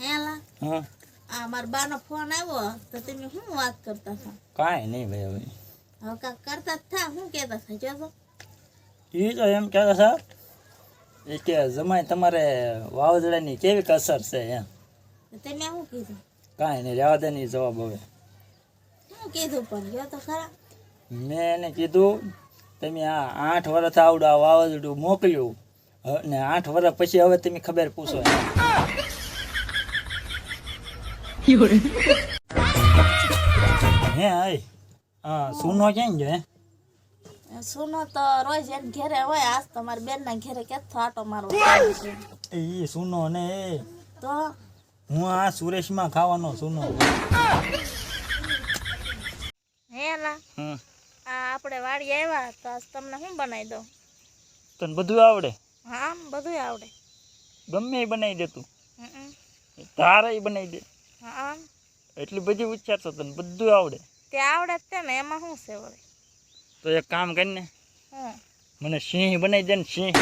હેલા હા આ મારા બાનો ફોન આવ્યો તો તમે શું વાત કરતા હતા? કાંઈ નહીં ભાઈ હવે હવે કાંઈક કરતા જ થા. શું કહેતા હતા જો તો? એ તો એમ કહેતા હતા એ કે જમાઈ તમારે વાવાઝોડાની કેવી અસર છે એમ. તમે શું કીધું? કાંઈ નહીં રહેવા દે નહીં જવાબ હવે. શું કીધું પણ જો તો ખરા. મેં એને કીધું તમે આ 8 વર્ષ આવડું આ વાવાઝોડું મોકલ્યું ને 8 વર્ષ પછી હવે તમે ખબર પૂછો હે આય હા સુનો ક્યાં ગયો હે સુનો તો રોજ એને ઘેરે હોય. આજ તમારી બેનના ઘેરે કેતો આટો મારો છે. એ સુનો ને તો હું આ સુરેશમાં ખાવાનો સુનો. હેલા આ આપણે વાડી આવ્યા તો આજ તમને શું બનાવી દઉં? તને બધું આવડે? હા બધું આવડે. ગમે એ બનાવી દે તું? તારે એ બનાવી દે? હા એટલી બધી ઉચ્ચારશો તને બધું આવડે? તે આવડે જ તે ને એમાં શું છે વળી? તો એક કામ કરીને હું મને સિંહ બનાવી દે ને સિંહ.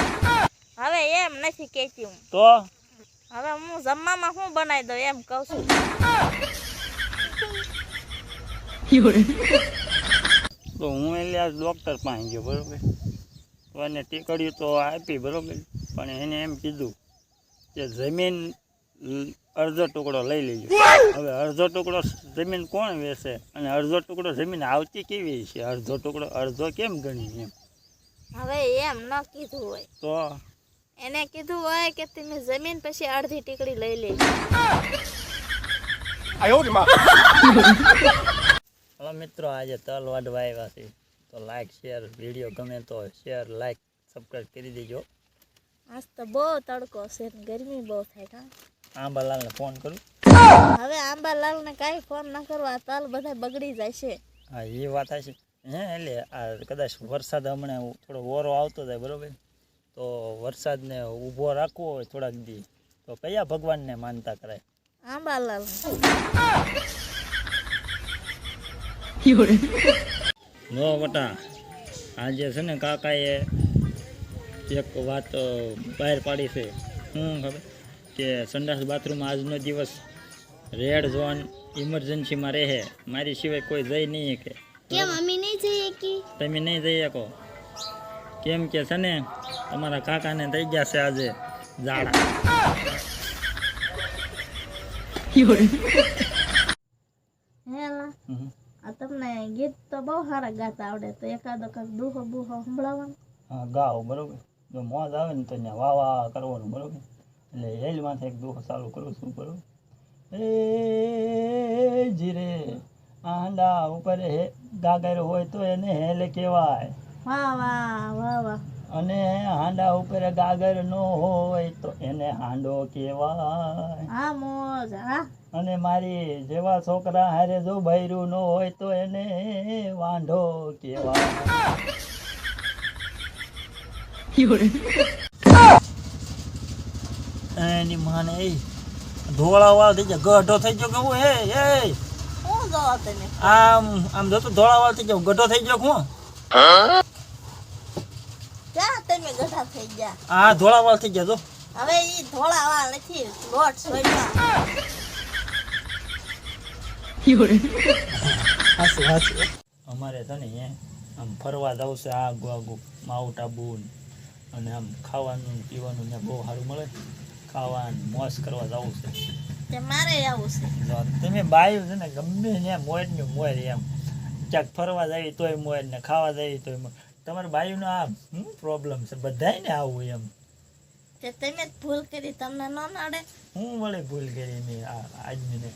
હવે એમ નથી કહેતી હું. તો હવે હું જમવામાં શું બનાવી દઉં એમ કહું છું. તો હું એટલે આ ડૉક્ટર પાસે ગયો બરાબર. તો એને ટીકડીઓ તો આપી બરાબર, પણ એને એમ કીધું કે જમીન અડધો ટુકડો લઈ લેજો. હવે અડધો ટુકડો જમીન કોણ વેચે અને અડધો ટુકડો જમીન આવતી કેવી છે? અડધો ટુકડો અડધો કેમ ગણી એમ? હવે એમ ન કીધું હોય. તો એને કીધું હોય કે તમે જમીન પછી અડધી ટીકડી લઈ લેજો. હલો મિત્રો, આજે તલ વાડવા આવ્યા છે. તો લાઈક શેર, વિડીયો ગમે તો શેર લાઈક સબસ્ક્રાઈબ કરી દેજો. આજ તો બહુ તડકો છે ને ગરમી બહુ થાય કા. આંબાલાલને ફોન કરું. હવે આંબાલાલને કાંઈ ફોન ન કરો, આ તલ બધા બગડી જાય છે. હા એ વાત છે હે. એટલે આ કદાચ વરસાદ હમણાં થોડો ઓરો આવતો જાય બરાબર, તો વરસાદને ઊભો રાખવો હોય થોડાક દી તો કયા ભગવાનને માનતા કરાય? આંબાલાલ. નો બટા, આજે છે ને કાકાએ એક વાત બહાર પાડી છે. શું ખબર? કે સંડાસ બાથરૂમ આજનો દિવસ રેડ ઝોન ઇમરજન્સીમાં રહે, મારી સિવાય કોઈ જઈ નહીં શકે. કેમ અમે નહીં જઈએ કે? તમે નહીં જઈ શકો કેમ કે છે ને તમારા કાકાને થઈ ગયા છે આજે ઝાડા. હેલા આ તમને ગીત તો બહુ સારા ગાતા આવડે, તો એકાદો કાંક દુહો બુહો સંભળાવવાનો. હા ગાઓ બરોબર. જો મોજ આવે ને તો ત્યાં વાહ વાહ કરવાનું બરોબર. એટલે હેલમાંથી એક દુહો ચાલુ કરું છું બરોબર. એ જીરે આંડા ઉપર ગાગર હોય તો એને હેલ કહેવાય, વાહ વાહ વાહ વાહ. અને હાંડા ઉપર ગાગર નો હોય તો એને હાંડો કહેવાય. હા મોજ હા. અને મારી જેવા છોકરા હારે જો બૈરું નો હોય તો એને વાંઢો કહેવાય. એની માને એ ધોળા વાળ થઈ ગયા, ગઢો થઈ ગયો કે હું? શું જોવો તમે? આમ જોતો ધોળા વાળ થઈ ગયો, ગઢો થઈ ગયો હું? ક્યાં તમે ગઢા થઈ ગયા? આ ધોળા વાળ થઈ ગયા. તો હવે ઈ ધોળા વાળ નથી, લોટ સોયમાં. અમારે છે ને આમ ફરવા જવું છે આગુ આગુ માઉન્ટ આબુ, અને આમ ખાવાનું પીવાનું ને બહુ સારું મળે, ખાવાનું મોજ કરવા જવું છે. તે મારે આવું છે. જો તમે બાયું છે ને ગમે ને મોજ ને મોજ એમ ક્યાંક ફરવા જાય તોય મોજ ને ખાવા જાય તોય મોજ. તમારે બાયુનો આ શું પ્રોબ્લેમ છે? બધાયને આવું એમ. તે તમે જ ભૂલ કરી, તમને ન નડે? હું વળે ભૂલ કરી મેં આજમીને?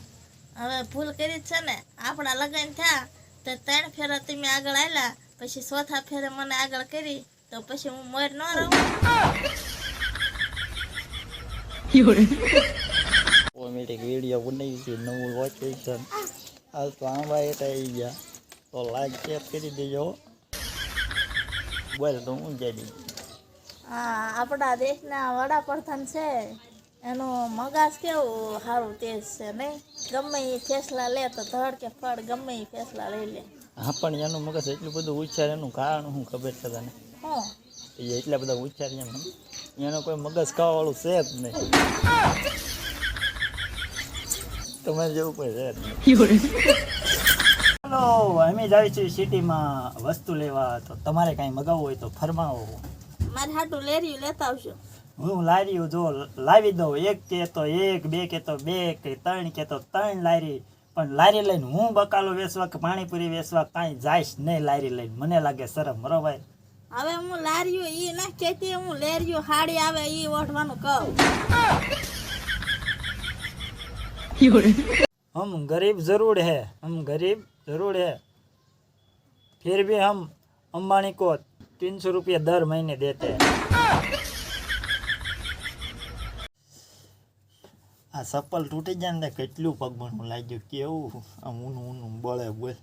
હવે ભૂલ કરી જ છે ને. આપણા લગ્ન થયા તો 3 ફેરા તમે આગળ આવેલા, પછી 4થા ફેરે મને આગળ કરી, તો પછી હું મોર ન રહું? કોમેડિક વિડીયો બનાવી છે, નવું લોકેશન. હાલ તો આંબા એ આવી ગયા, તો લાઈક શેર કરી દેજો. બોલ તો હું જઈ દઈ. હા, આપણા દેશના વડાપ્રધાન છે, એનું મગજ કેવું સારું તેજ છે નહીં? ગમે એ ફેસલા લે તો ધડ કે ફળ ગમે એ ફેસલા લઈ લે. હા, પણ એનું મગજ એટલું બધું ઉચ્ચાર, એનું કારણ શું ખબર છે તને? હું એ એટલા બધા ઉચ્ચાર એનો કોઈ મગજ ખાવા વાળું છે જ નહીં. તમારે જવું પડે ચાલો અમે જાય છે સિટીમાં વસ્તુ લેવા, તો તમારે કાંઈ મગાવવું હોય તો ફરમાવો. મારે હાટું લેરિયું લેતા આવજો. હું લારીઓ જો લાવી દઉં, એક કે તો એક, બે કે તો બે, કે ત્રણ કે તો ત્રણ લારી. પણ લારી લઈને હું બકાલો વેચવા કે પાણીપુરી વેચવા કાંઈ જાઈશ નહીં લારી લઈને, મને લાગે શરમ. બરોબર, હવે હું લારિયું ઈ ના કહેતી, હું લેરિયું હાડી આવે ઈ ઓઢવાનું કહું. हम गरीब जरूर है, हम गरीब जरूर है, फिर भी हम अंबानी को 300 रुपया दर महीने देते हैं. આ ચપ્પલ તૂટી જાય ને કેટલું પગમણું લાગ્યું, કેવું આમ ઊનું ઊનું બળે બોલ.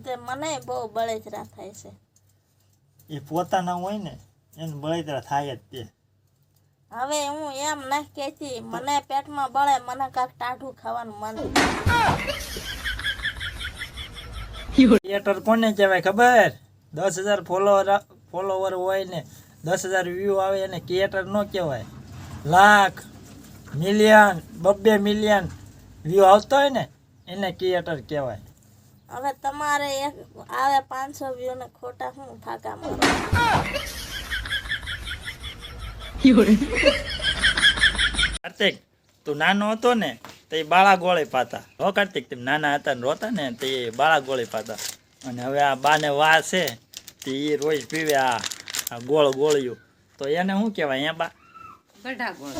તે મને બહુ બળેજરા થાય છે. એ પોતાના હોય ને એને બળેતરા થાય જ તે. હવે હું એમ ના કહેતી, મને પેટમાં બળે, મને કાંક ટાઢું ખાવાનું મન. ક્રિએટર કોને કહેવાય ખબર? 10,000 ફોલોવર હોય ને 10,000 વ્યૂ આવે એને ક્રિએટર ન કહેવાય. લાખ, મિલિયન, 2 મિલિયન વ્યૂ આવતો હોય ને એને ક્રિએટર કહેવાય. હવે તમારે એક આવે 500 વ્યૂ ને ખોટા હું ફાકા મારો. કાર્તિક, તું નાનો હતો ને તો એ બાળા ગોળી પાતા. હો કાર્તિક, તમે નાના હતા ને રોતા ને તો એ બાળા ગોળી પાતા. અને હવે આ બાને વા છે તે એ રોજ પીવે આ ગોળ ગોળિયું, તો એને શું કહેવાય? અહીંયા બા ગઢા ગોળ.